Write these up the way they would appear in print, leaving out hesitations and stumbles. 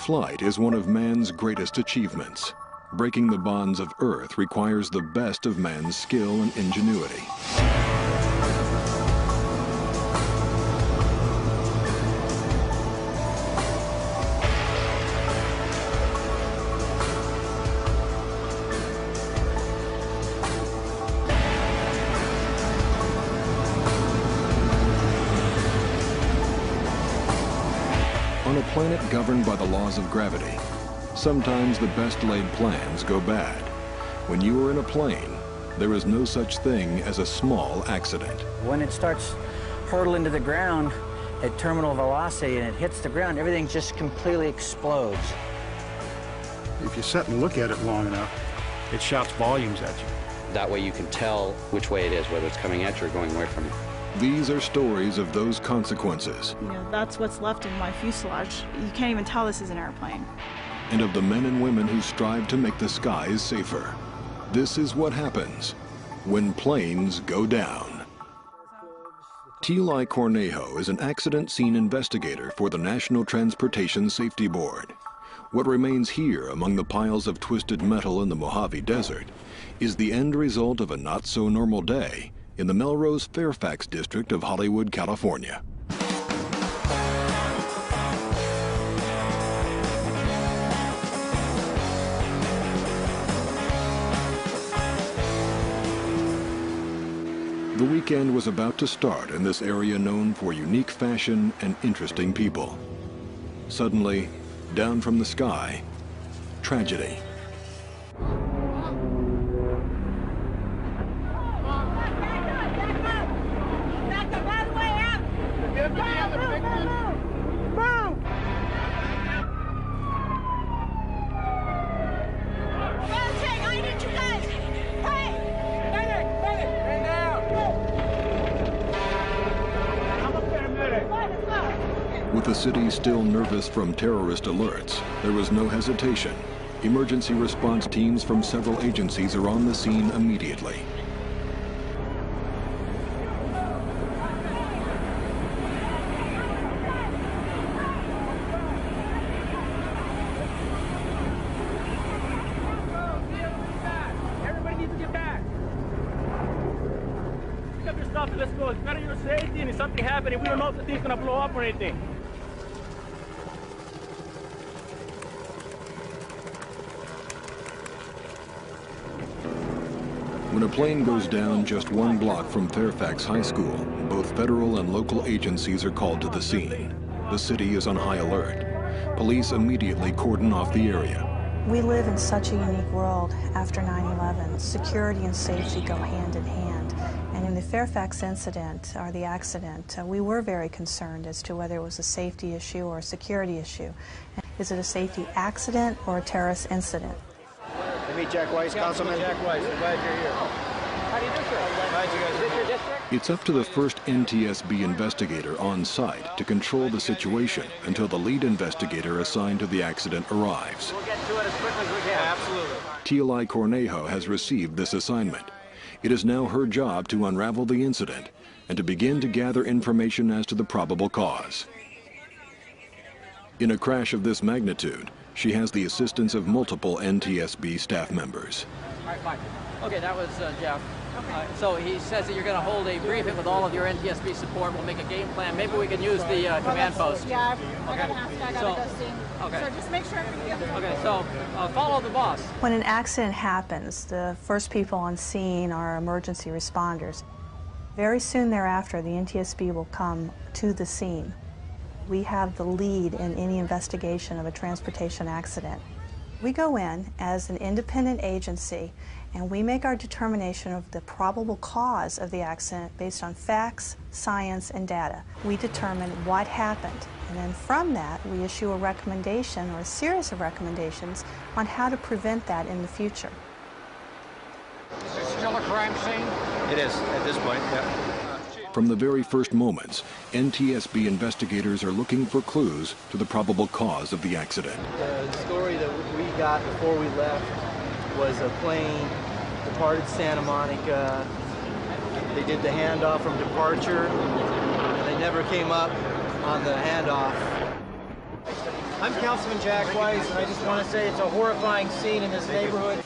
Flight is one of man's greatest achievements. Breaking the bonds of Earth requires the best of man's skill and ingenuity. On a planet governed by the laws of gravity, sometimes the best laid plans go bad. When you are in a plane, there is no such thing as a small accident. When it starts hurtling to the ground at terminal velocity and it hits the ground, everything just completely explodes. If you sit and look at it long enough, it shouts volumes at you. That way you can tell which way it is, whether it's coming at you or going away from you. These are stories of those consequences. You know, that's what's left in my fuselage. You can't even tell this is an airplane. And of the men and women who strive to make the skies safer. This is what happens when planes go down. Tilly Cornejo is an accident scene investigator for the National Transportation Safety Board. What remains here among the piles of twisted metal in the Mojave Desert is the end result of a not-so-normal day in the Melrose Fairfax district of Hollywood, California. The weekend was about to start in this area known for unique fashion and interesting people. Suddenly, down from the sky, tragedy. With the city still nervous from terrorist alerts, there was no hesitation. Emergency response teams from several agencies are on the scene immediately. Everybody needs to get back. Pick up your stuff and let's go. It's better your safety, and if something happens, we don't know if the thing's gonna blow up or anything. When a plane goes down just one block from Fairfax High School, both federal and local agencies are called to the scene. The city is on high alert. Police immediately cordon off the area. We live in such a unique world after 9/11. Security and safety go hand in hand. And in the Fairfax incident, or the accident, we were very concerned as to whether it was a safety issue or a security issue. Is it a safety accident or a terrorist incident? Meet Jack Weiss, Councilman. Jack Weiss, we're glad you're here. How do you do, sir? Glad you guys are here. It's up to the first NTSB investigator on site to control the situation until the lead investigator assigned to the accident arrives. We'll get to it as quickly as we can. Absolutely. Tilly Cornejo has received this assignment. It is now her job to unravel the incident and to begin to gather information as to the probable cause. In a crash of this magnitude, she has the assistance of multiple NTSB staff members. All right, fine. Okay, that was Jeff. Okay. So he says that you're going to hold a briefing with all of your NTSB support. We'll make a game plan. Maybe we can use the command post. Yeah, I gotta go see. Okay. So just make sure everything gets Okay, so follow the boss. When an accident happens, the first people on scene are emergency responders. Very soon thereafter, the NTSB will come to the scene. We have the lead in any investigation of a transportation accident. We go in as an independent agency and we make our determination of the probable cause of the accident based on facts, science, and data. We determine what happened, and then from that we issue a recommendation or a series of recommendations on how to prevent that in the future. Is this still a crime scene? It is, at this point, yeah. From the very first moments, NTSB investigators are looking for clues to the probable cause of the accident. The story that we got before we left was a plane departed Santa Monica. They did the handoff from departure, and they never came up on the handoff. I'm Councilman Jack Weiss, and I just want to say it's a horrifying scene in this neighborhood.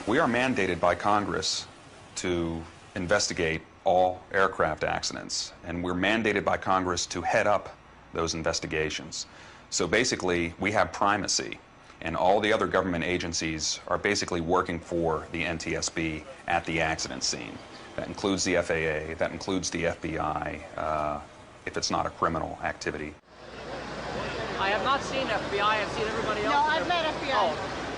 We are mandated by Congress to investigate all aircraft accidents, and we're mandated by Congress to head up those investigations. So basically, we have primacy, and all the other government agencies are basically working for the NTSB at the accident scene. That includes the FAA, that includes the FBI, if it's not a criminal activity. I have not seen FBI, I've seen everybody else. No, I've met FBI. Oh,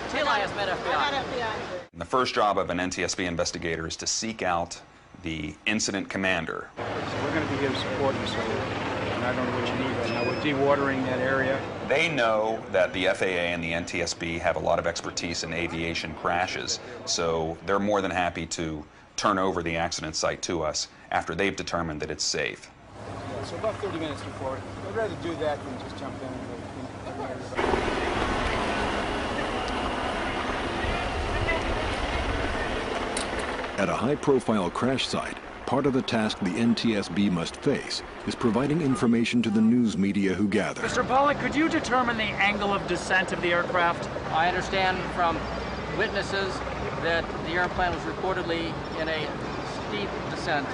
Tila has met FBI. I met FBI. And the first job of an NTSB investigator is to seek out the incident commander. So we're going to be here supporting you, and I don't know what you need right now. We're dewatering that area. They know that the FAA and the NTSB have a lot of expertise in aviation crashes, so they're more than happy to turn over the accident site to us after they've determined that it's safe. Yeah, so about 30 minutes before. I'd rather do that than just jump in and At a high-profile crash site, part of the task the NTSB must face is providing information to the news media who gather. Mr. Pollack, could you determine the angle of descent of the aircraft? I understand from witnesses that the airplane was reportedly in a steep descent.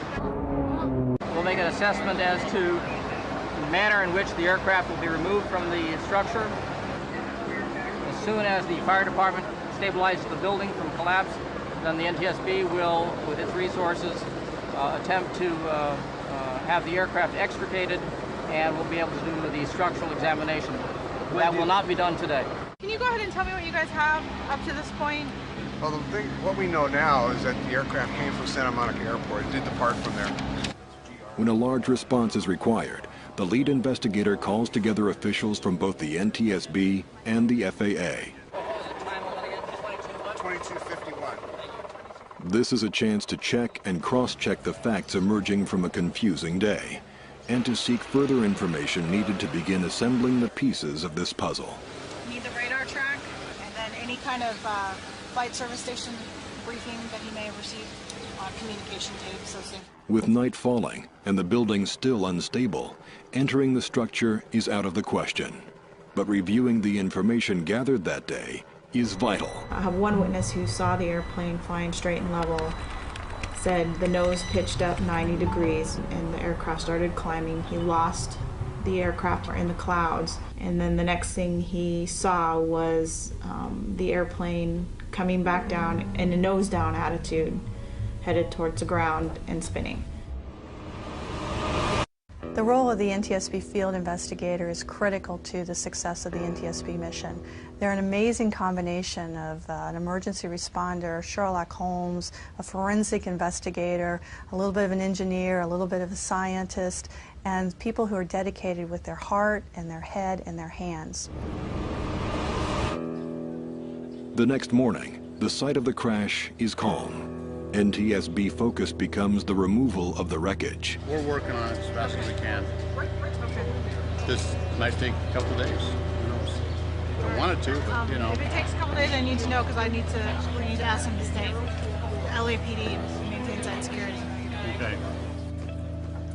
We'll make an assessment as to the manner in which the aircraft will be removed from the structure. As soon as the fire department stabilizes the building from collapse, then the NTSB will, with its resources, attempt to have the aircraft extricated, and we'll be able to do the structural examination. That will not be done today. Can you go ahead and tell me what you guys have up to this point? Well, what we know now is that the aircraft came from Santa Monica Airport. It did depart from there. When a large response is required, the lead investigator calls together officials from both the NTSB and the FAA. 2251. This is a chance to check and cross-check the facts emerging from a confusing day, and to seek further information needed to begin assembling the pieces of this puzzle. Need the radar track, and then any kind of flight service station briefing that he may have received on communication tapes. With night falling and the building still unstable, entering the structure is out of the question. But reviewing the information gathered that day is vital. I have one witness who saw the airplane flying straight and level, said the nose pitched up 90 degrees and the aircraft started climbing. He lost the aircraft in the clouds, and then the next thing he saw was the airplane coming back down in a nose down attitude, headed towards the ground and spinning. The role of the NTSB field investigator is critical to the success of the NTSB mission. They're an amazing combination of an emergency responder, Sherlock Holmes, a forensic investigator, a little bit of an engineer, a little bit of a scientist, and people who are dedicated with their heart and their head and their hands. The next morning, the site of the crash is calm. NTSB focus becomes the removal of the wreckage. We're working on it as fast as we can. This might take a couple days. Who knows? I wanted to, but you know. If it takes a couple days, I need to know because we need to ask him to stay. LAPD maintains that security. Okay.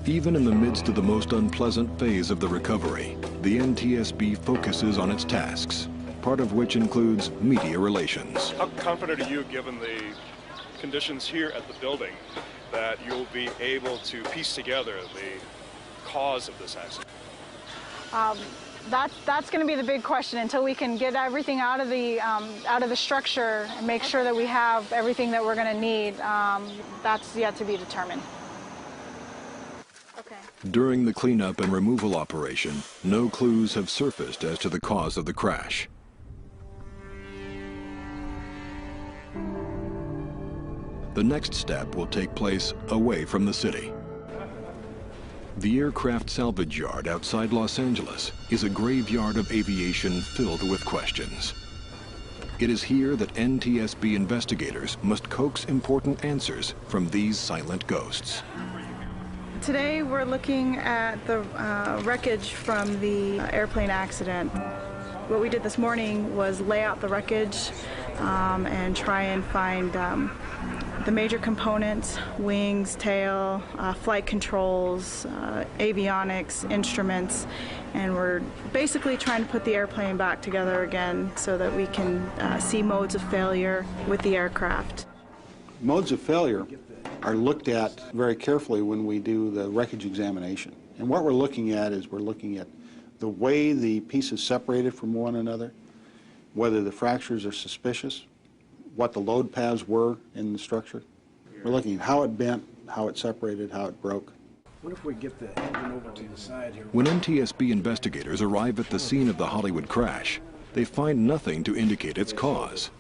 Even in the midst of the most unpleasant phase of the recovery, the NTSB focuses on its tasks, part of which includes media relations. How confident are you, given the conditions here at the building, that you'll be able to piece together the cause of this accident? That's going to be the big question until we can get everything out of the structure and make sure that we have everything that we're going to need. That's yet to be determined. Okay. During the cleanup and removal operation, no clues have surfaced as to the cause of the crash. The next step will take place away from the city. The aircraft salvage yard outside Los Angeles is a graveyard of aviation filled with questions. It is here that NTSB investigators must coax important answers from these silent ghosts. Today we're looking at the wreckage from the airplane accident. What we did this morning was lay out the wreckage and try and find the major components: wings, tail, flight controls, avionics, instruments, and we're basically trying to put the airplane back together again so that we can see modes of failure with the aircraft. Modes of failure are looked at very carefully when we do the wreckage examination. And what we're looking at is we're looking at the way the pieces separated from one another, whether the fractures are suspicious, what the load paths were in the structure. We're looking at how it bent, how it separated, how it broke. What if we get the engine over to the side here? When NTSB investigators arrive at the scene of the Hollywood crash, they find nothing to indicate its cause.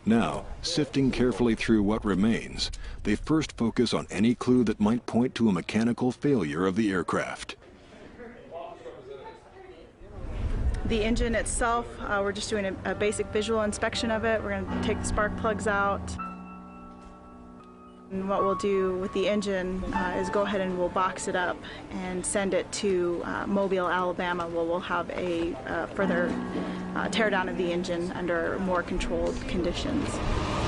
Now, sifting carefully through what remains, they first focus on any clue that might point to a mechanical failure of the aircraft. The engine itself, we're just doing a basic visual inspection of it. We're going to take the spark plugs out. And what we'll do with the engine is go ahead and we'll box it up and send it to Mobile, Alabama, where we'll have a further teardown of the engine under more controlled conditions.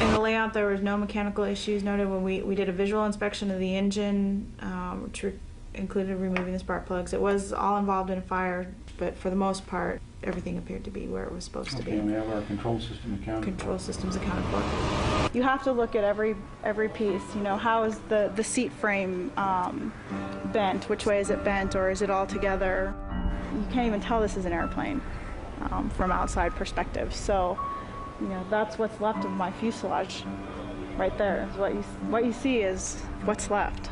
In the layout, there was no mechanical issues noted when we did a visual inspection of the engine, which included removing the spark plugs. It was all involved in a fire, but for the most part, everything appeared to be where it was supposed to be. And we have our control system accounted for. Control systems accounted for. You have to look at every piece. You know, how is the seat frame bent? Which way is it bent, or is it all together? You can't even tell this is an airplane from outside perspective. So, you know, that's what's left of my fuselage right there. What you see is what's left.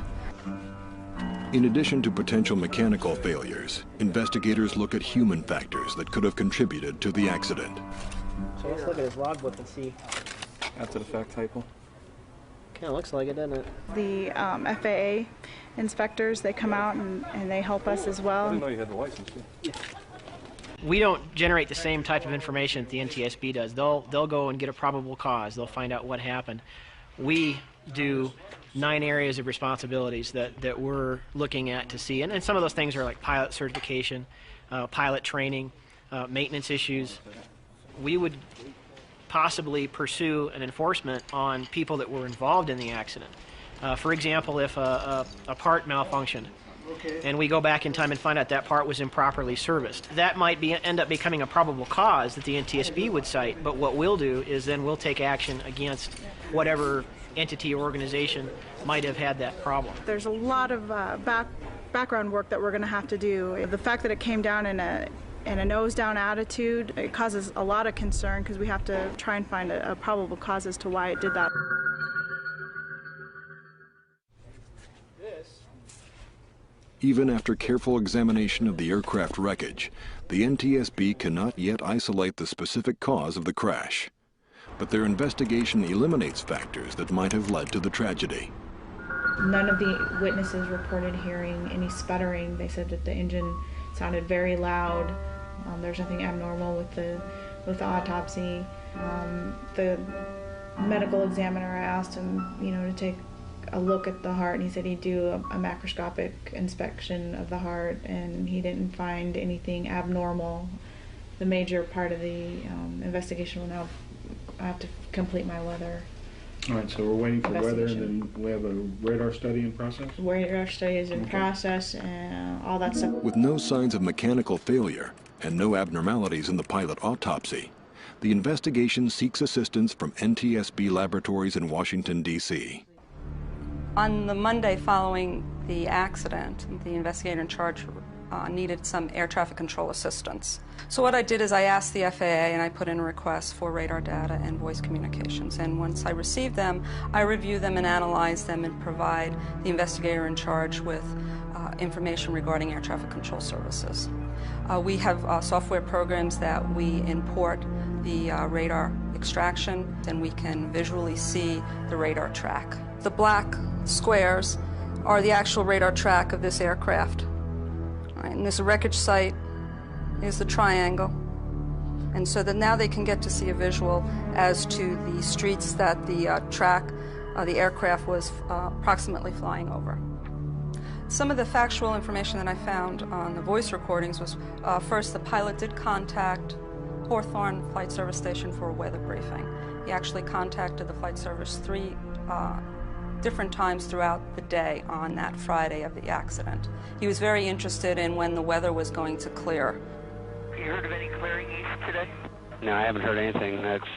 In addition to potential mechanical failures, investigators look at human factors that could have contributed to the accident. So let's look at his logbook and see. After the fact typo. Kind of looks like it, doesn't it? The FAA inspectors, they come out and they help us as well. I didn't know you had the license, too. We don't generate the same type of information that the NTSB does. They'll go and get a probable cause. They'll find out what happened. We do 9 areas of responsibilities that we're looking at to see. And some of those things are like pilot certification, pilot training, maintenance issues. We would possibly pursue an enforcement on people that were involved in the accident. For example, if a part malfunctioned and we go back in time and find out that part was improperly serviced, that might end up becoming a probable cause that the NTSB would cite, but what we'll do is then we'll take action against whatever entity or organization might have had that problem. There's a lot of background work that we're going to have to do. The fact that it came down in a nose-down attitude, it causes a lot of concern because we have to try and find a probable cause as to why it did that. Even after careful examination of the aircraft wreckage, the NTSB cannot yet isolate the specific cause of the crash. But their investigation eliminates factors that might have led to the tragedy. None of the witnesses reported hearing any sputtering. They said that the engine sounded very loud. There's nothing abnormal with the autopsy. The medical examiner, I asked him, to take a look at the heart, and he said he'd do a macroscopic inspection of the heart, and he didn't find anything abnormal. The major part of the investigation will now, I have to complete my weather. All right, so we're waiting for weather, and then we have a radar study in process? Radar study is in process, and all that stuff. With no signs of mechanical failure and no abnormalities in the pilot autopsy, the investigation seeks assistance from NTSB laboratories in Washington, D.C. On the Monday following the accident, the investigator in charge needed some air traffic control assistance. So what I did is I asked the FAA and I put in a request for radar data and voice communications. And once I received them, I review them and analyze them and provide the investigator in charge with information regarding air traffic control services. We have software programs that we import the radar extraction, and we can visually see the radar track. The black squares are the actual radar track of this aircraft. And this wreckage site is the triangle. And so that now they can get to see a visual as to the streets that the the aircraft was approximately flying over. Some of the factual information that I found on the voice recordings was, first, the pilot did contact Hawthorne Flight Service Station for a weather briefing. He actually contacted the Flight Service 3 different times throughout the day on that Friday of the accident. He was very interested in when the weather was going to clear. You heard of any clearing east today? No, I haven't heard anything. That's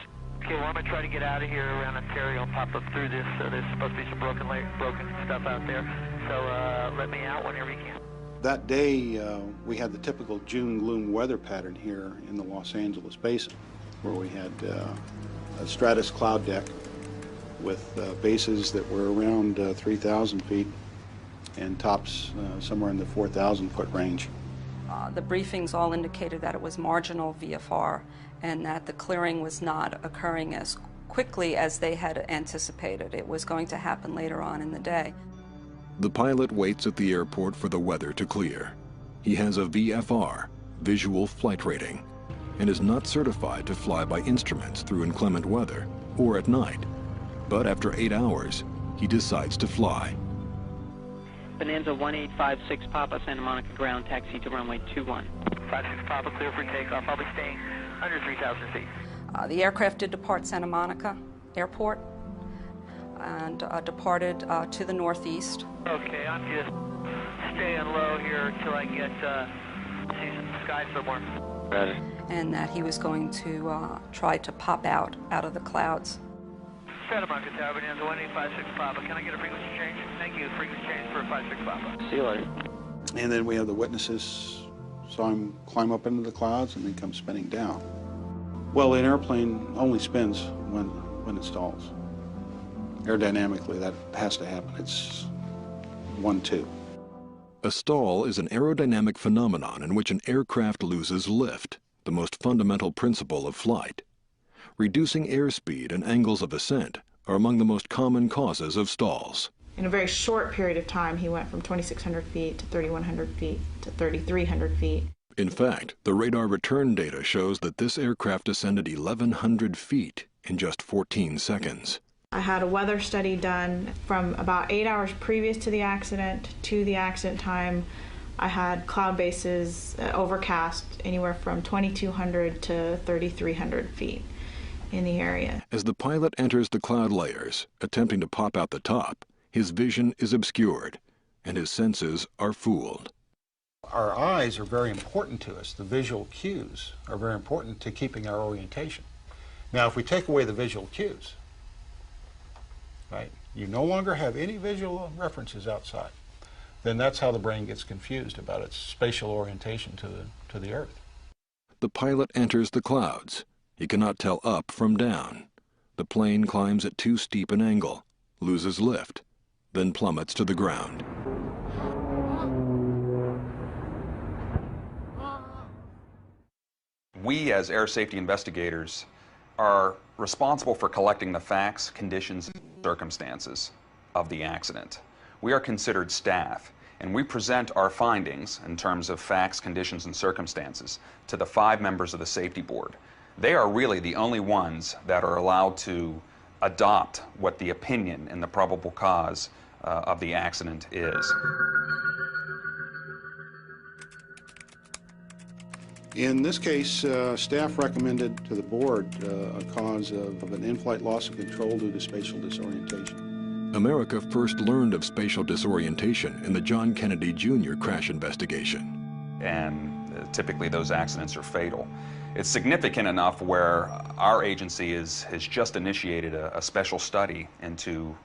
Okay, well, I'm going to try to get out of here around Ontario and pop up through this. There's supposed to be some broken stuff out there. So let me out whenever you can. That day, we had the typical June gloom weather pattern here in the Los Angeles basin, where we had a stratus cloud deck with bases that were around 3,000 feet and tops somewhere in the 4,000 foot range. The briefings all indicated that it was marginal VFR and that the clearing was not occurring as quickly as they had anticipated. It was going to happen later on in the day. The pilot waits at the airport for the weather to clear. He has a VFR, visual flight rating, and is not certified to fly by instruments through inclement weather or at night. But after 8 hours, he decides to fly. Bonanza 1856 Papa, Santa Monica ground, taxi to runway 21. 56 Papa, clear for takeoff. I'll be staying under 3,000 feet. The aircraft did depart Santa Monica Airport and departed to the northeast. Okay, I'm just staying low here until I get see some sky somewhere. Ready. And that he was going to try to pop out of the clouds. Santa Monica Tower, Bonanza 1856 Papa. Can I get a frequency change? Thank you. Frequency change for 56 Papa. See you later. And then we have the witnesses saw him climb up into the clouds and then come spinning down. Well, an airplane only spins when it stalls. Aerodynamically, that has to happen. It's 1-2. A stall is an aerodynamic phenomenon in which an aircraft loses lift, the most fundamental principle of flight. Reducing airspeed and angles of ascent are among the most common causes of stalls. In a very short period of time, he went from 2,600 feet to 3,100 feet to 3,300 feet. In fact, the radar return data shows that this aircraft ascended 1,100 feet in just 14 seconds. I had a weather study done from about 8 hours previous to the accident time. I had cloud bases overcast anywhere from 2,200 to 3,300 feet in the area. As the pilot enters the cloud layers, attempting to pop out the top, his vision is obscured and his senses are fooled. Our eyes are very important to us. The visual cues are very important to keeping our orientation. Now, if we take away the visual cues, right, you no longer have any visual references outside, then that's how the brain gets confused about its spatial orientation to the Earth. The pilot enters the clouds. He cannot tell up from down. The plane climbs at too steep an angle, loses lift, then plummets to the ground. We, as air safety investigators, are responsible for collecting the facts, conditions, and circumstances of the accident. We are considered staff, and we present our findings in terms of facts, conditions, and circumstances to the 5 members of the safety board. They are really the only ones that are allowed to adopt what the opinion and the probable cause of the accident is. In this case, staff recommended to the board a cause of an in-flight loss of control due to spatial disorientation. America first learned of spatial disorientation in the John Kennedy Jr. crash investigation. And typically those accidents are fatal. It's significant enough where our agency has just initiated a special study into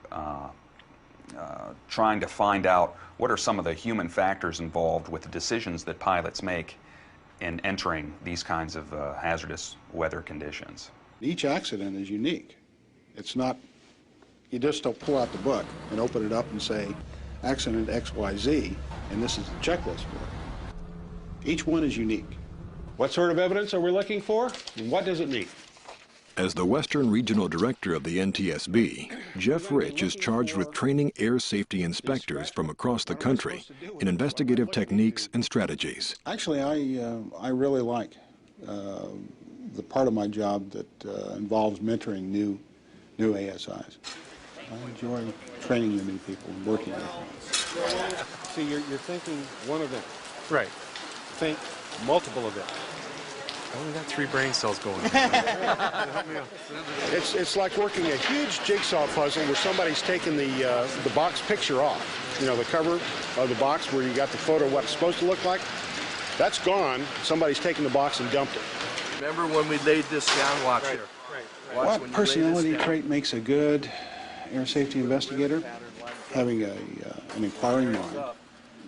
trying to find out what are some of the human factors involved with the decisions that pilots make in entering these kinds of hazardous weather conditions. Each accident is unique. It's not, you just don't pull out the book and open it up and say, accident XYZ, and this is the checklist for it. Each one is unique. What sort of evidence are we looking for, and what does it mean? As the Western Regional Director of the NTSB, Jeff Rich is charged with training air safety inspectors from across the country in investigative techniques and strategies. Actually, I really like the part of my job that involves mentoring new ASIs. I enjoy training the new people and working with them. See, you're thinking one event. Right. Think multiple events. I only got 3 brain cells going. It's like working a huge jigsaw puzzle where somebody's taken the box picture off. You know, the cover of the box where you got the photo of what it's supposed to look like. That's gone. Somebody's taken the box and dumped it. Remember when we laid this down? Watch here. What personality trait makes a good air safety investigator? Having an inquiring mind,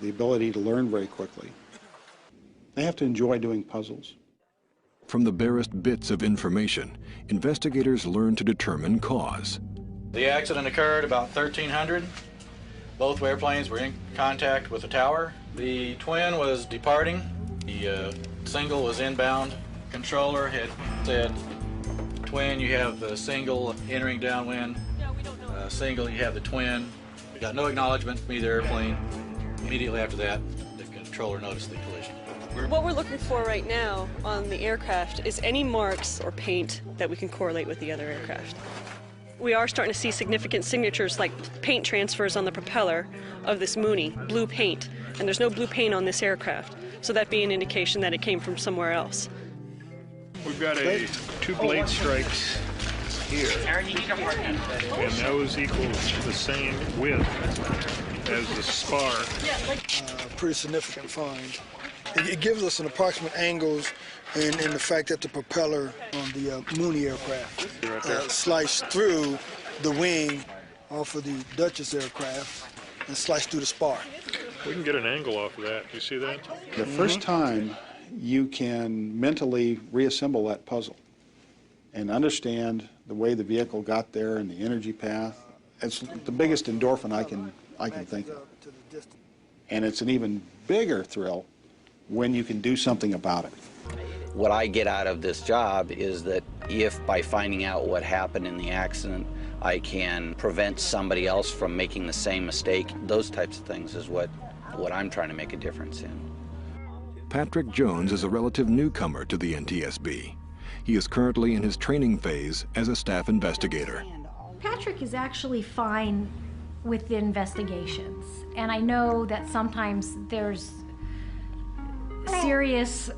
the ability to learn very quickly. They have to enjoy doing puzzles. From the barest bits of information, investigators learn to determine cause. The accident occurred about 1300. Both airplanes were in contact with the tower. The twin was departing. The single was inbound. Controller had said, twin, you have the single entering downwind. Single, you have the twin. We got no acknowledgement from either airplane. Immediately after that, the controller noticed the collision. What we're looking for right now on the aircraft is any marks or paint that we can correlate with the other aircraft. We are starting to see significant signatures like paint transfers on the propeller of this Mooney, blue paint, and there's no blue paint on this aircraft, so that being an indication that it came from somewhere else. We've got 2 blade strikes here, and those equal the same width as the spar. Pretty significant find. It gives us an approximate angles and the fact that the propeller on the Mooney aircraft sliced through the wing off of the Duchess aircraft and sliced through the spar. We can get an angle off of that. You see that? The first time you can mentally reassemble that puzzle and understand the way the vehicle got there and the energy path, it's the biggest endorphin I can think of. And it's an even bigger thrill when you can do something about it. What I get out of this job is that if by finding out what happened in the accident, I can prevent somebody else from making the same mistake, those types of things is what I'm trying to make a difference in. Patrick Jones is a relative newcomer to the NTSB. He is currently in his training phase as a staff investigator. Patrick is actually fine with the investigations, and I know that sometimes there's serious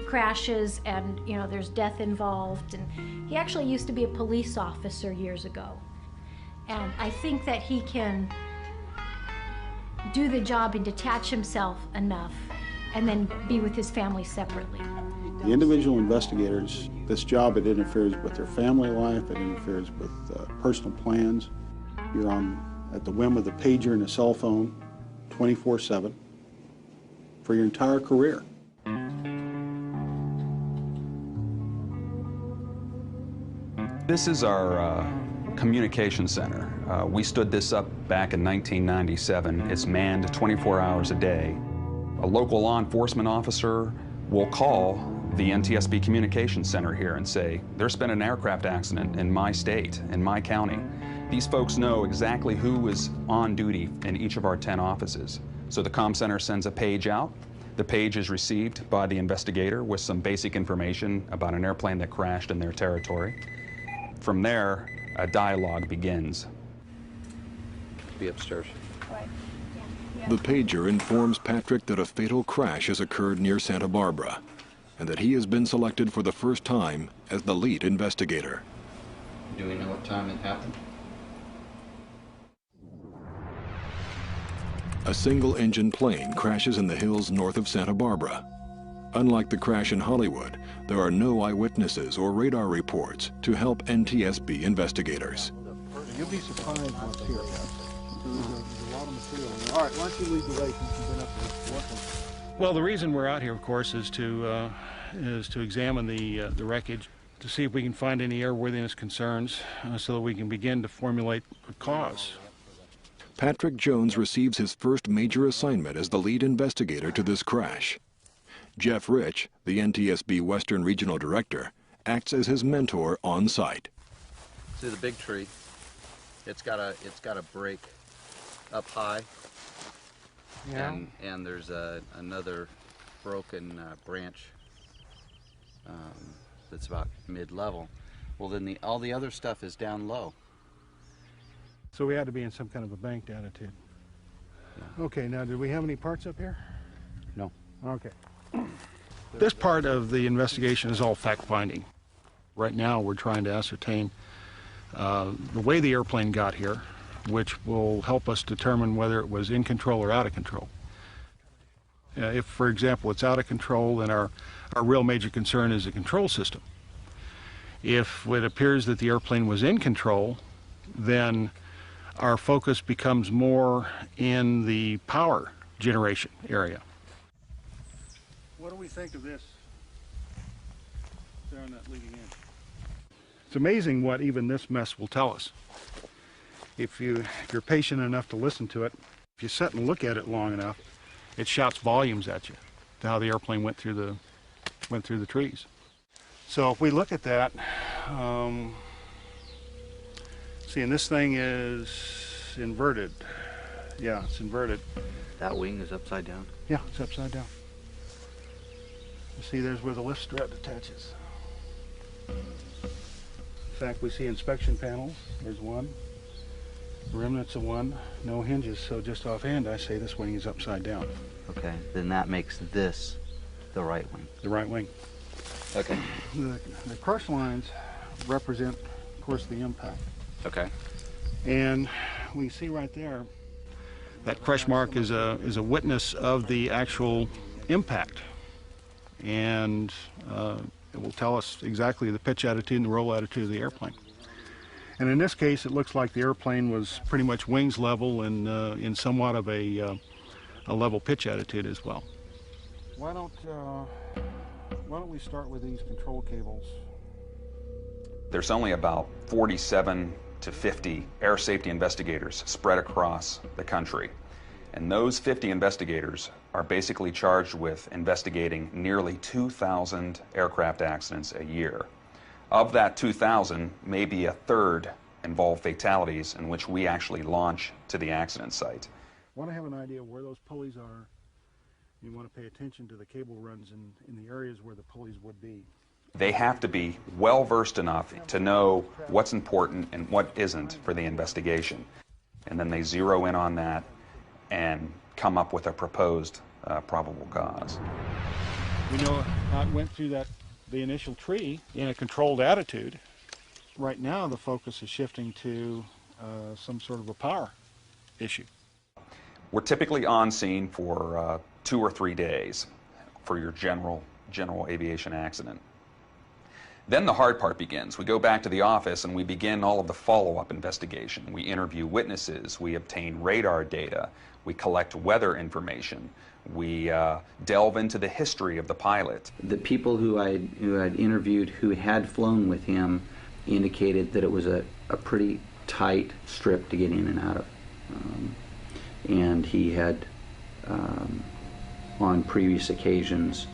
crashes and there's death involved, and he actually used to be a police officer years ago, and I think that he can do the job and detach himself enough and then be with his family separately. The individual investigators, this job, it interferes with their family life, it interferes with personal plans. You're at the whim of the pager and the cell phone 24/7 for your entire career. This is our communication center. We stood this up back in 1997. It's manned 24 hours a day. A local law enforcement officer will call the NTSB Communication Center here and say, there's been an aircraft accident in my state, in my county. These folks know exactly who is on duty in each of our 10 offices. So the comm center sends a page out. The page is received by the investigator with some basic information about an airplane that crashed in their territory. From there, a dialogue begins. Be upstairs. The pager informs Patrick that a fatal crash has occurred near Santa Barbara and that he has been selected for the first time as the lead investigator. Do we know what time it happened? A single-engine plane crashes in the hills north of Santa Barbara. Unlike the crash in Hollywood, there are no eyewitnesses or radar reports to help NTSB investigators. You'll be surprised what's here. There's a lot of material. All right, why don't you lead the way since you've been up there? Well, the reason we're out here, of course, is to examine the wreckage to see if we can find any airworthiness concerns so that we can begin to formulate a cause. Patrick Jones receives his first major assignment as the lead investigator to this crash. Jeff Rich, the NTSB Western Regional Director, acts as his mentor on site. See the big tree? It's got a break up high, yeah. and there's another broken branch that's about mid-level. Well, then all the other stuff is down low. So we had to be in some kind of a banked attitude. Yeah. Okay, now did we have any parts up here? No. Okay. This part of the investigation is all fact-finding. Right now we're trying to ascertain the way the airplane got here, which will help us determine whether it was in control or out of control. If, for example, it's out of control, then our real major concern is the control system. If it appears that the airplane was in control, then our focus becomes more in the power generation area. What do we think of this there on that leading edge? It's amazing what even this mess will tell us. If you're patient enough to listen to it, if you sit and look at it long enough, it shouts volumes at you to how the airplane went through the trees. So if we look at that, see, and this thing is inverted. Yeah, it's inverted. That wing is upside down? Yeah, it's upside down. You see, there's where the lift strut attaches. In fact, we see inspection panels. There's one. Remnants of one. No hinges. So just offhand, I say this wing is upside down. Okay, then that makes this the right wing. The right wing. Okay. The crush lines represent, of course, the impact. Okay. And we see right there that crush mark is a witness of the actual impact, and it will tell us exactly the pitch attitude and the roll attitude of the airplane. And in this case, it looks like the airplane was pretty much wings level and in somewhat of a level pitch attitude as well. Why don't we start with these control cables? There's only about 47 to 50 air safety investigators spread across the country. And those 50 investigators are basically charged with investigating nearly 2,000 aircraft accidents a year. Of that 2,000, maybe a third involve fatalities in which we actually launch to the accident site. Want to have an idea where those pulleys are. You want to pay attention to the cable runs in the areas where the pulleys would be. They have to be well versed enough to know what's important and what isn't for the investigation. And then they zero in on that and come up with a proposed probable cause. We know how it went through the initial tree in a controlled attitude. Right now the focus is shifting to some sort of a power issue. We're typically on scene for 2 or 3 days for your general aviation accident. Then the hard part begins. We go back to the office and we begin all of the follow-up investigation. We interview witnesses, we obtain radar data, we collect weather information, we delve into the history of the pilot. The people who I'd interviewed who had flown with him indicated that it was a pretty tight strip to get in and out of. And he had, on previous occasions,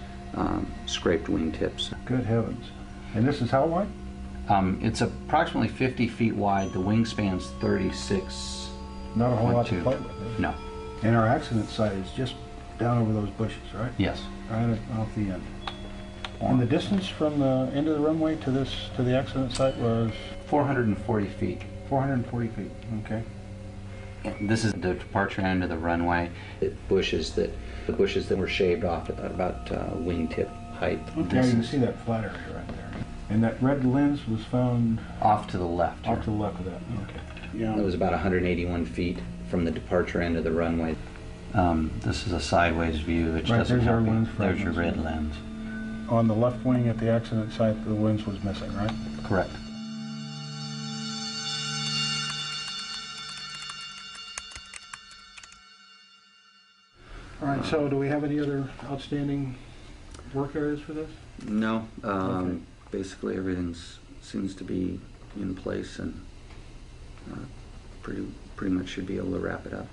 scraped wingtips. Good heavens. And this is how wide? It's approximately 50 feet wide. The wingspan's 36. Not a whole lot to play with, is it? No. And our accident site is just down over those bushes, right? Yes. Right off the end. And the distance from the end of the runway to the accident site was? 440 feet. 440 feet, okay. This is the departure end of the runway. The bushes that were shaved off at about wingtip height. Okay, you can see that flat area right there. And that red lens was found? Off to the left. Off to the left of that, okay. Yeah. It was about 181 feet from the departure end of the runway. This is a sideways view, which doesn't help you. There's your red lens. On the left wing at the accident site, the lens was missing, right? Correct. All right, so do we have any other outstanding work areas for this? No. Okay. Basically everything seems to be in place and pretty much should be able to wrap it up.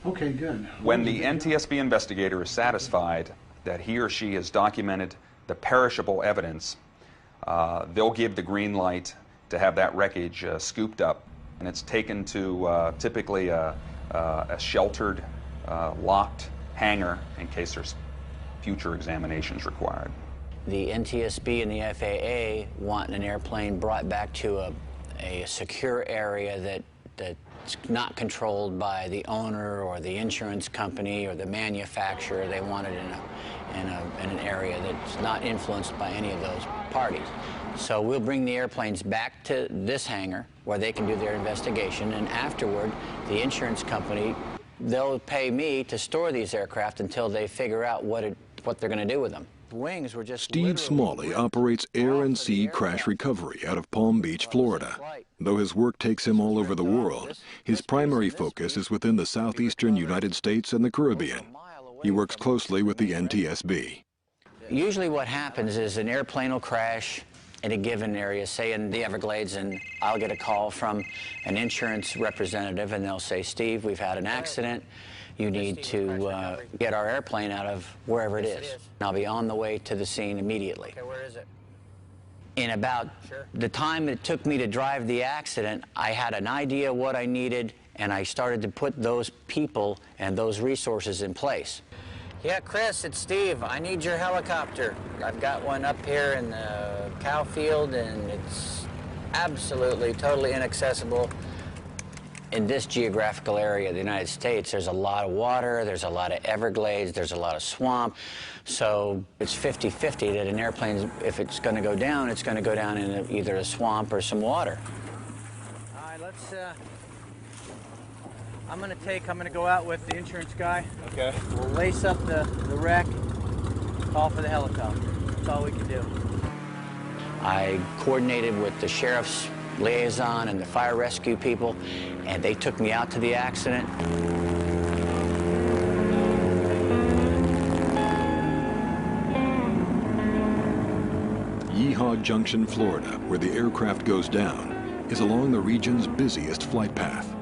Okay, good. When the NTSB investigator is satisfied that he or she has documented the perishable evidence, they'll give the green light to have that wreckage scooped up, and it's taken to typically a sheltered, locked hangar in case there's future examinations required. The NTSB and the FAA want an airplane brought back to a secure area that that's not controlled by the owner or the insurance company or the manufacturer. They want it in an area that's not influenced by any of those parties. So we'll bring the airplanes back to this hangar where they can do their investigation, and afterward, the insurance company, they'll pay me to store these aircraft until they figure out what they're going to do with them. Wings were just Steve Smalley operates air and sea crash recovery out of Palm Beach, Florida. Though his work takes him all over the world, his primary focus is within the southeastern United States and the Caribbean. He works closely with the NTSB. Usually what happens is an airplane will crash in a given area, say in the Everglades, and I'll get a call from an insurance representative, and they'll say, Steve, we've had an accident. You need to get our airplane out of wherever it is. And I'll be on the way to the scene immediately. Okay, where is it? In about the time it took me to drive the accident, I had an idea what I needed, and I started to put those people and those resources in place. Yeah, Chris, it's Steve. I need your helicopter. I've got one up here in the cow field, and it's absolutely, totally inaccessible. In this geographical area of the United States, there's a lot of water, there's a lot of Everglades, there's a lot of swamp. So it's 50-50 that an airplane, if it's going to go down, it's going to go down in either a swamp or some water. All right, let's, I'm going to go out with the insurance guy. Okay. We'll lace up the wreck, call for the helicopter. That's all we can do. I coordinated with the sheriff's liaison and the fire rescue people, and they took me out to the accident. Yeehaw Junction, Florida, where the aircraft goes down, is along the region's busiest flight path.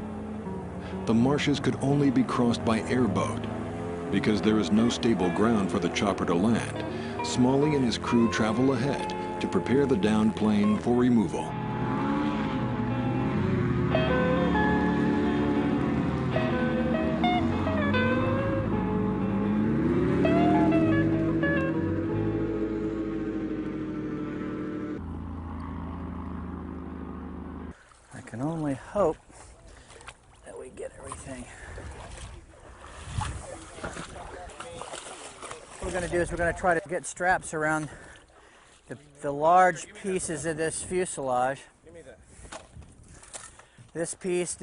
The marshes could only be crossed by airboat. Because there is no stable ground for the chopper to land, Smalley and his crew travel ahead to prepare the downed plane for removal. I can only hope that we get everything. What we're going to do is we're going to try to get straps around the large pieces of this fuselage. This piece,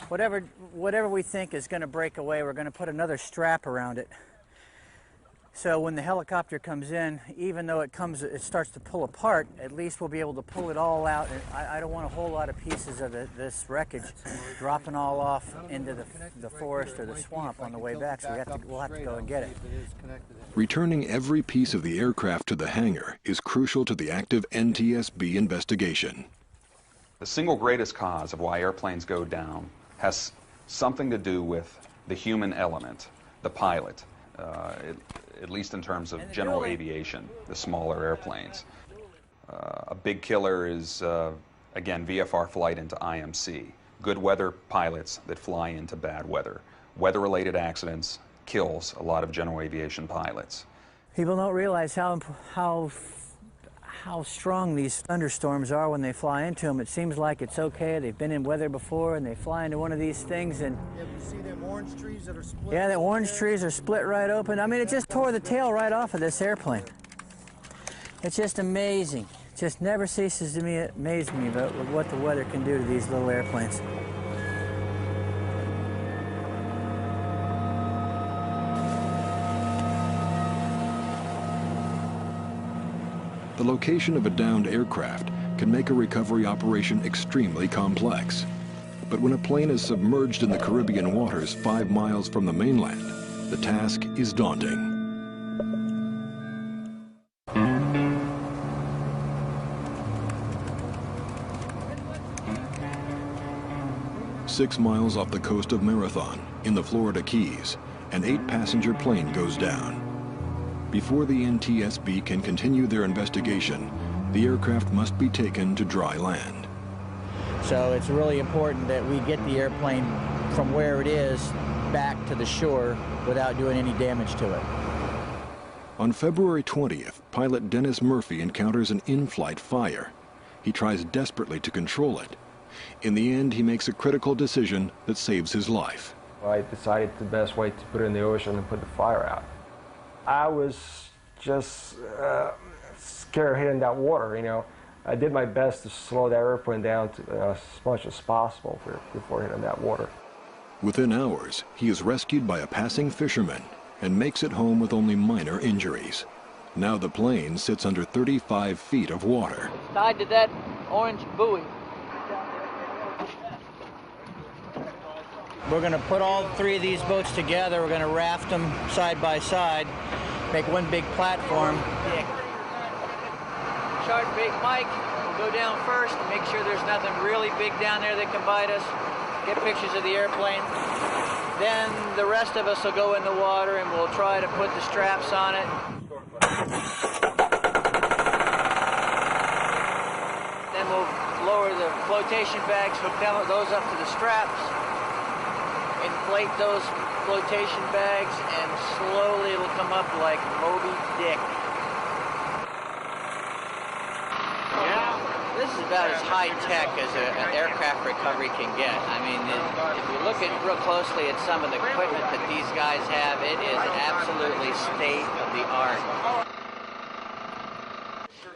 whatever we think is going to break away, we're going to put another strap around it. So when the helicopter comes in, even though it starts to pull apart, at least we'll be able to pull it all out. And I don't want a whole lot of pieces of this wreckage dropping all off into the forest or the swamp on the way back, so we'll have to go and get it. Returning every piece of the aircraft to the hangar is crucial to the active NTSB investigation. The single greatest cause of why airplanes go down has something to do with the human element, the pilot. At least in terms of general aviation, the smaller airplanes. A big killer is, again, VFR flight into IMC. Good weather pilots that fly into bad weather. Weather-related accidents kills a lot of general aviation pilots. People don't realize how strong these thunderstorms are when they fly into them. It seems like it's okay. They've been in weather before, and they fly into one of these things, and yeah, you see them orange trees that are split? Yeah, the orange trees are split right open. I mean, it just tore the tail right off of this airplane. It's just amazing. It just never ceases to amaze me about what the weather can do to these little airplanes. The location of a downed aircraft can make a recovery operation extremely complex. But when a plane is submerged in the Caribbean waters 5 miles from the mainland, the task is daunting. Six miles off the coast of Marathon, in the Florida Keys, an 8-passenger plane goes down. Before the NTSB can continue their investigation, the aircraft must be taken to dry land. So it's really important that we get the airplane from where it is back to the shore without doing any damage to it. On February 20th, pilot Dennis Murphy encounters an in-flight fire. He tries desperately to control it. In the end, he makes a critical decision that saves his life. I decided the best way to put it in the ocean and put the fire out. I was just scared hitting that water, you know. I did my best to slow that airplane down to, as much as possible before hitting that water. Within hours, he is rescued by a passing fisherman and makes it home with only minor injuries. Now the plane sits under 35 feet of water. It's tied to that orange buoy. We're going to put all three of these boats together. We're going to raft them side by side, make one big platform. Shark Bait Mike will go down first and make sure there's nothing really big down there that can bite us. Get pictures of the airplane. Then the rest of us will go in the water and we'll try to put the straps on it. Then we'll lower the flotation bags, hook those up to the straps, inflate those flotation bags, and slowly it'll come up like Moby Dick. This is about as high-tech as an aircraft recovery can get. I mean, if you look real closely at some of the equipment that these guys have, it is absolutely state-of-the-art.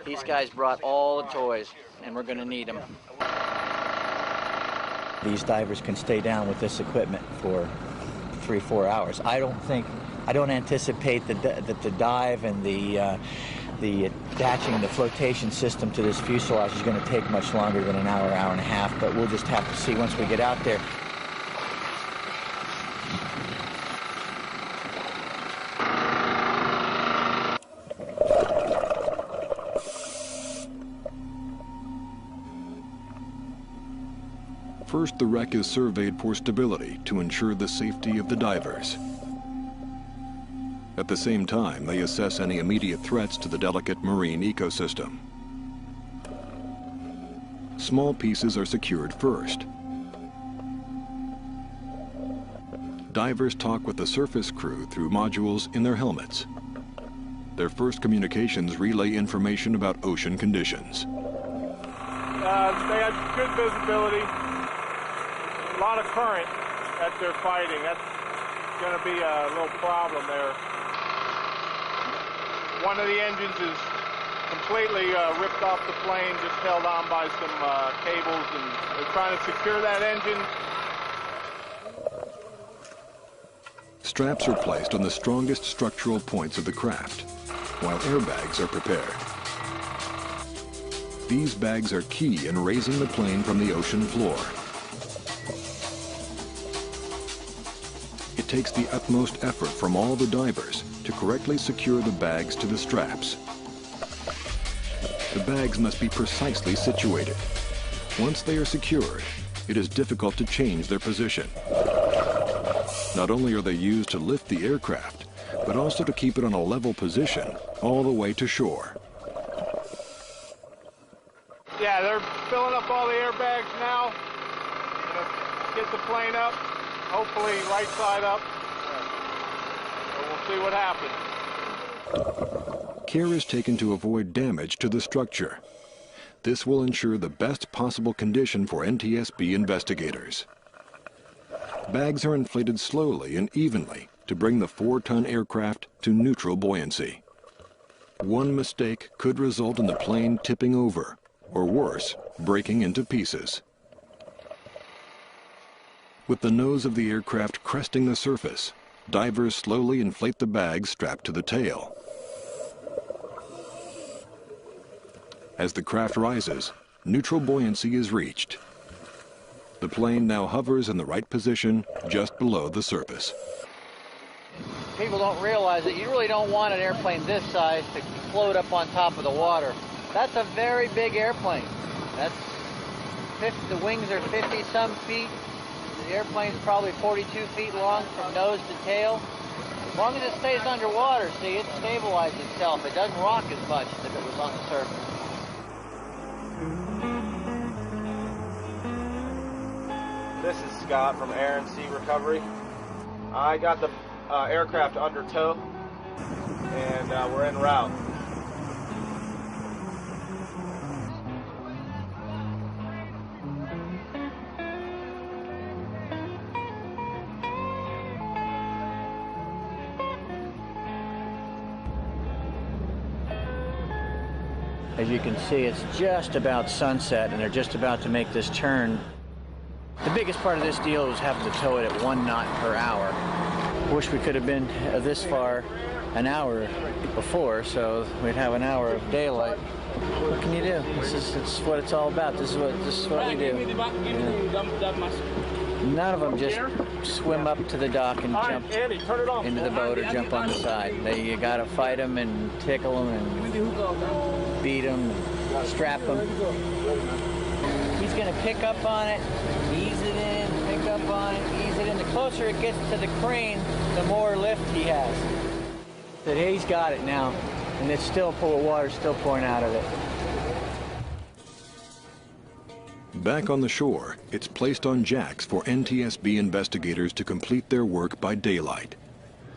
These guys brought all the toys, and we're going to need them. These divers can stay down with this equipment for 3-4 hours. I don't anticipate that the dive and the attaching the flotation system to this fuselage is going to take much longer than an hour, hour and a half, but we'll just have to see once we get out there. First, the wreck is surveyed for stability to ensure the safety of the divers. At the same time, they assess any immediate threats to the delicate marine ecosystem. Small pieces are secured first. Divers talk with the surface crew through modules in their helmets. Their first communications relay information about ocean conditions. They had good visibility, a lot of current that they're fighting. That's going to be a little problem there. One of the engines is completely ripped off the plane, just held on by some cables, and they're trying to secure that engine. Straps are placed on the strongest structural points of the craft, while airbags are prepared. These bags are key in raising the plane from the ocean floor. It takes the utmost effort from all the divers to correctly secure the bags to the straps. The bags must be precisely situated. Once they are secured, it is difficult to change their position. Not only are they used to lift the aircraft, but also to keep it on a level position all the way to shore. Yeah, they're filling up all the airbags now. Get the plane up, hopefully right side up. We'll see what happens. Care is taken to avoid damage to the structure. This will ensure the best possible condition for NTSB investigators. Bags are inflated slowly and evenly to bring the 4-ton aircraft to neutral buoyancy. One mistake could result in the plane tipping over, or worse, breaking into pieces. With the nose of the aircraft cresting the surface, divers slowly inflate the bags strapped to the tail. As the craft rises, neutral buoyancy is reached. The plane now hovers in the right position just below the surface. People don't realize that you really don't want an airplane this size to float up on top of the water. That's a very big airplane. The wings are 50-some feet. The airplane's probably 42 feet long from nose to tail. As long as it stays underwater, see, it stabilizes itself. It doesn't rock as much as if it was on the surface. This is Scott from Air and Sea Recovery. I got the aircraft under tow, and we're en route. As you can see, it's just about sunset, and they're just about to make this turn. The biggest part of this deal was having to tow it at 1 knot per hour. Wish we could have been this far an hour before, so we'd have an hour of daylight. What can you do? It's what it's all about. This is what we do. Yeah. None of them just swim up to the dock and jump into the boat or jump on the side. You got to fight them and tickle them and beat them, and strap them. He's going to pick up on it, ease it in, pick up on it, ease it in. The closer it gets to the crane, the more lift he has. But he's got it now, and it's still water's still pouring out of it. Back on the shore, it's placed on jacks for NTSB investigators to complete their work by daylight.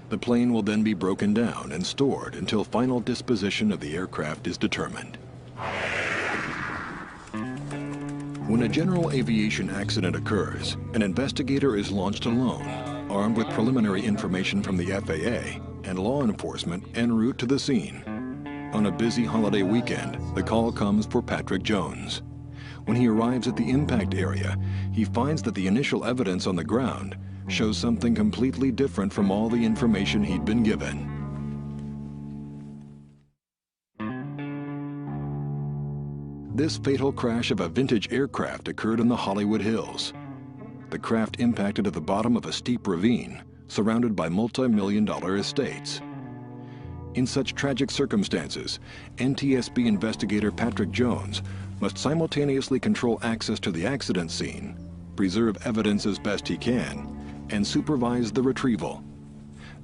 The plane will then be broken down and stored until final disposition of the aircraft is determined. When a general aviation accident occurs, an investigator is launched alone, armed with preliminary information from the FAA and law enforcement en route to the scene. On a busy holiday weekend, the call comes for Patrick Jones. When he arrives at the impact area, he finds that the initial evidence on the ground shows something completely different from all the information he'd been given. This fatal crash of a vintage aircraft occurred in the Hollywood Hills. The craft impacted at the bottom of a steep ravine, surrounded by multi-million-dollar estates. In such tragic circumstances, NTSB investigator Patrick Jones must simultaneously control access to the accident scene, preserve evidence as best he can, and supervise the retrieval.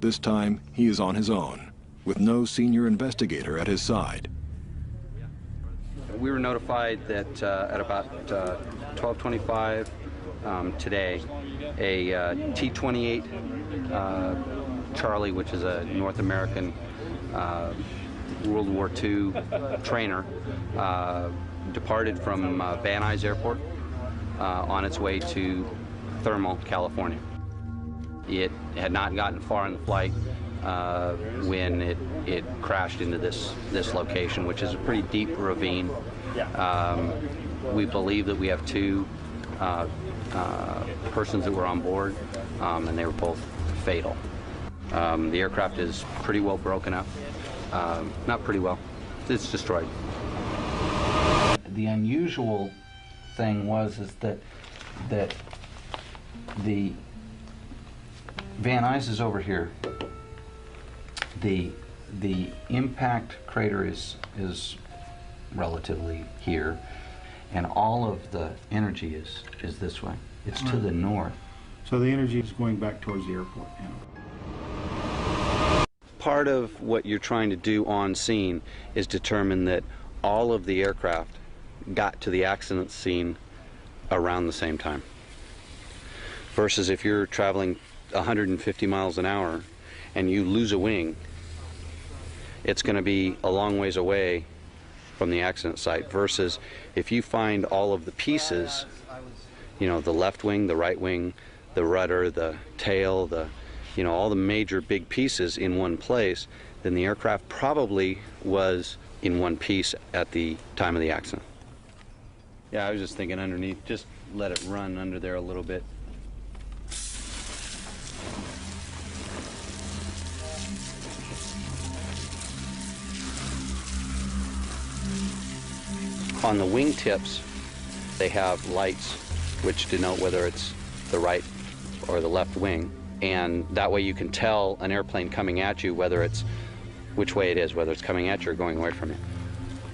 This time, he is on his own, with no senior investigator at his side. We were notified that at about 12:25 today, a T-28 Charlie, which is a North American World War II trainer, departed from Van Nuys Airport on its way to Thermal, California. It had not gotten far in the flight when it crashed into this location, which is a pretty deep ravine. We believe that we have 2 persons that were on board, and they were both fatal. The aircraft is pretty well broken up. Not pretty well. It's destroyed. The unusual thing was that the Van Nuys is over here. The impact crater is relatively here, and all of the energy is this way. It's to the north. So the energy is going back towards the airport now. Part of what you're trying to do on scene is determine that all of the aircraft got to the accident scene around the same time. Versus if you're traveling 150 miles an hour and you lose a wing, it's going to be a long ways away from the accident site. Versus if you find all of the pieces, you know, the left wing, the right wing, the rudder, the tail, all the major big pieces in one place, then the aircraft probably was in one piece at the time of the accident. Yeah, I was just thinking underneath, just let it run under there a little bit. On the wingtips, they have lights which denote whether it's the right or the left wing, and that way you can tell an airplane coming at you which way it is, whether it's coming at you or going away from you.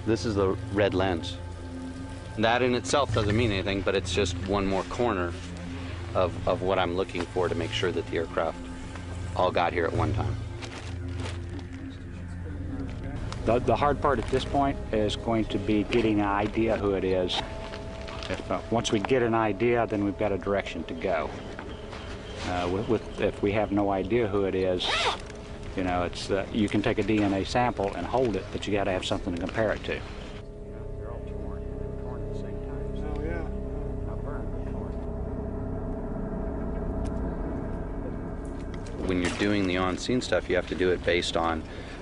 This is the red lens. That in itself doesn't mean anything, but it's just one more corner of what I'm looking for to make sure that the aircraft all got here at one time. The hard part at this point is going to be getting an idea who it is. Once we get an idea, then we've got a direction to go. If we have no idea who it is, it's you can take a DNA sample and hold it, but you got to have something to compare it to. When you're doing the on-scene stuff, you have to do it based on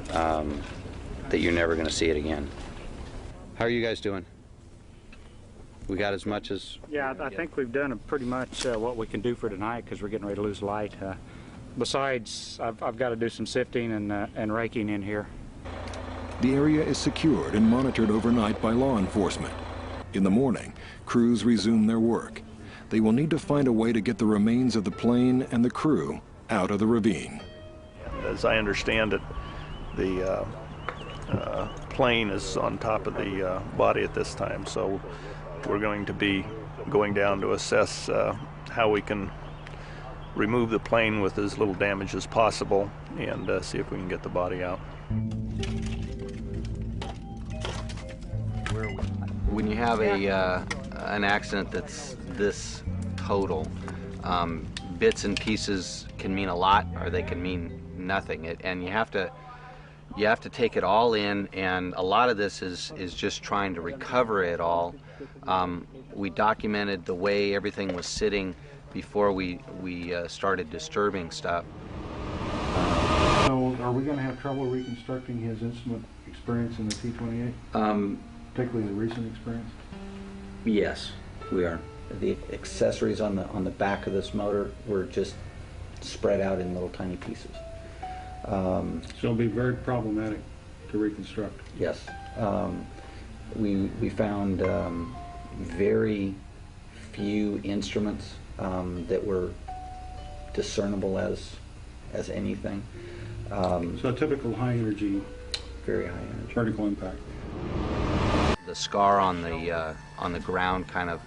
that you're never going to see it again. How are you guys doing? We got as much as... Yeah, I think we've done pretty much what we can do for tonight because we're getting ready to lose light. Besides, I've got to do some sifting and raking in here. The area is secured and monitored overnight by law enforcement. In the morning, crews resume their work. They will need to find a way to get the remains of the plane and the crew out of the ravine. As I understand it, the plane is on top of the body at this time, so we're going to be going down to assess how we can remove the plane with as little damage as possible and see if we can get the body out. When you have an accident that's this total, bits and pieces can mean a lot or they can mean nothing. And you have to take it all in, and a lot of this is just trying to recover it all. We documented the way everything was sitting before we started disturbing stuff. So are we going to have trouble reconstructing his instrument experience in the T-28? Particularly the recent experience? Yes, we are. The accessories on the back of this motor were just spread out in little tiny pieces. So it'll be very problematic to reconstruct. Yes. We found very few instruments that were discernible as anything. So a typical high energy, very high energy vertical impact. The scar on the ground kind of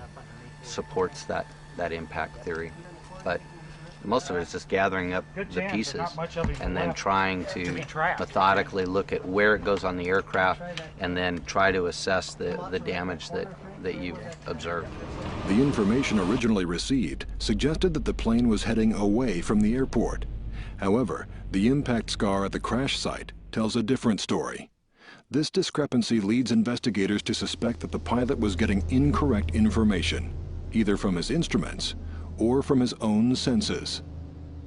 supports that impact theory, but most of it is just gathering up the pieces and then trying to methodically look at where it goes on the aircraft and then try to assess the damage that you've observed. The information originally received suggested that the plane was heading away from the airport. However, the impact scar at the crash site tells a different story. This discrepancy leads investigators to suspect that the pilot was getting incorrect information, either from his instruments or from his own senses.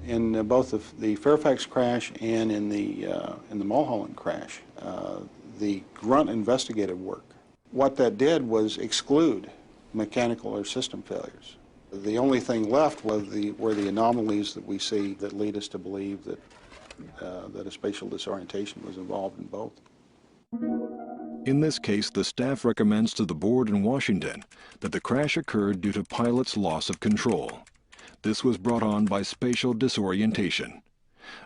In both the Fairfax crash and in the Mulholland crash, the grunt investigative work, what that did was exclude mechanical or system failures. The only thing left were the anomalies that we see that lead us to believe that a spatial disorientation was involved in both. In this case, the staff recommends to the board in Washington that the crash occurred due to pilot's loss of control. This was brought on by spatial disorientation.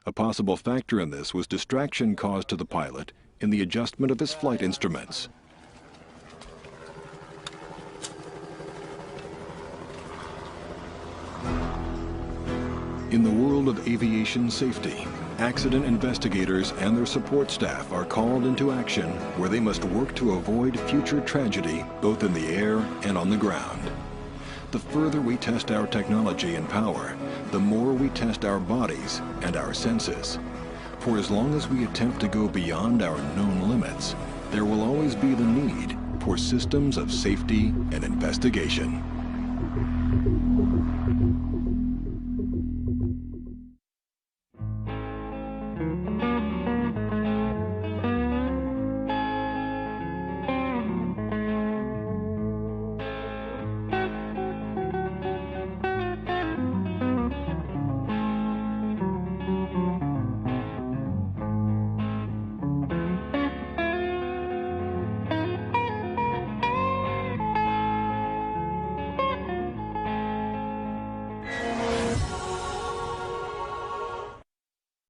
A possible factor in this was distraction caused to the pilot in the adjustment of his flight instruments. In the world of aviation safety, accident investigators and their support staff are called into action where they must work to avoid future tragedy both in the air and on the ground. The further we test our technology and power, the more we test our bodies and our senses. For as long as we attempt to go beyond our known limits, there will always be the need for systems of safety and investigation.